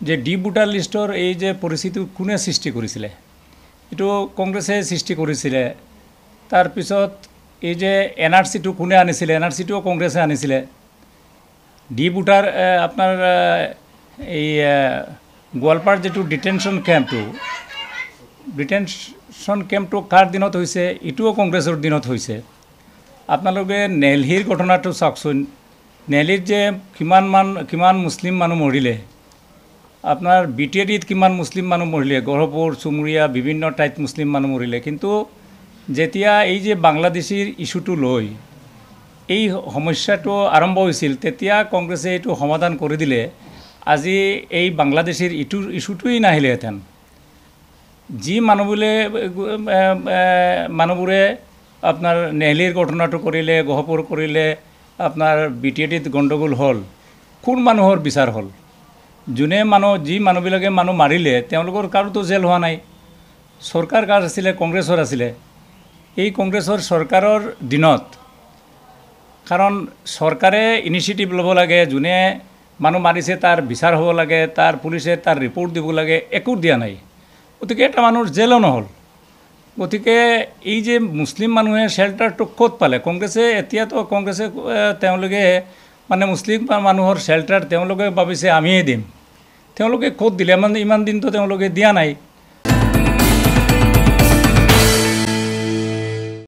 যে deep voter লিষ্টৰ এই যে পৰিস্থিতি কোনে সৃষ্টি কৰিছিলে, এইটো কংগ্ৰেছে সৃষ্টি কৰিছিলে। তাৰপিছত এই যে NRC-টো কোনে আনিছিলে, NRC-টোও কংগ্ৰেছে আনিছিলে। ডিপ ভোটাৰ আপোনাৰ এই গোৱালপাৰ যিটো ডিটেনশ্যন কেম্পটো কাৰ দিনত হৈছে, এইটোও কংগ্ৰেছৰ দিনত হৈছে। আপোনালোকে নেলহিৰ ঘটনাটো চাওকচোন, নেলহিত যে কিমান মুছলিম মানুহ মৰিলে, আপোনাৰ BTADত কিমান মুছলিম মানুহ মৰিলে, গহপুৰ চুমুৰীয়া বিভিন্ন ঠাইত মুছলিম মানুহ মৰিলে। কিন্তু যেতিয়া এই যে বাংলাদেশীৰ ইস্যুটো লৈ এই সমস্যাটো আৰম্ভ হৈছিল, তেতিয়া কংগ্ৰেছে এইটো সমাধান কৰি দিলে আজি এই বাংলাদেশীৰ ইস্যুটোৱেই নাহিলেহেঁতেন। যি মানুহবোৰে আপোনাৰ নেহলিৰ ঘটনাটো কৰিলে, গহপুৰ কৰিলে, আপোনাৰ BTADত গণ্ডগোল হ'ল, কোন মানুহৰ বিচাৰ হ'ল? যি মানুহবিলাকে মানুহ মাৰিলে তেওঁলোকৰ কাৰোতো জেল হোৱা নাই। চৰকাৰ কাৰ আছিলে? কংগ্ৰেছৰ আছিলে। এই কংগ্ৰেছৰ চৰকাৰৰ দিনত, কাৰণ চৰকাৰে ইনিচিয়েটিভ ল'ব লাগে, যোনে মানুহ মাৰিছে তাৰ বিচাৰ হ'ব লাগে, তাৰ পুলিচে তাৰ ৰিপৰ্ট দিব লাগে, একো দিয়া নাই। গতিকে এটা মানুহৰ জেলো নহ'ল। গতিকে এই যে মুছলিম মানুহে শ্বেল্টাৰটো ক'ত পালে? কংগ্ৰেছে তেওঁলোকে মানে মুছলিম মানুহৰ শ্বেল্টাৰ তেওঁলোকে ভাবিছে আমিয়ে দিম। তেওঁলোকে ক'ত দিলে? ইমান দিনতো তেওঁলোকে দিয়া নাই।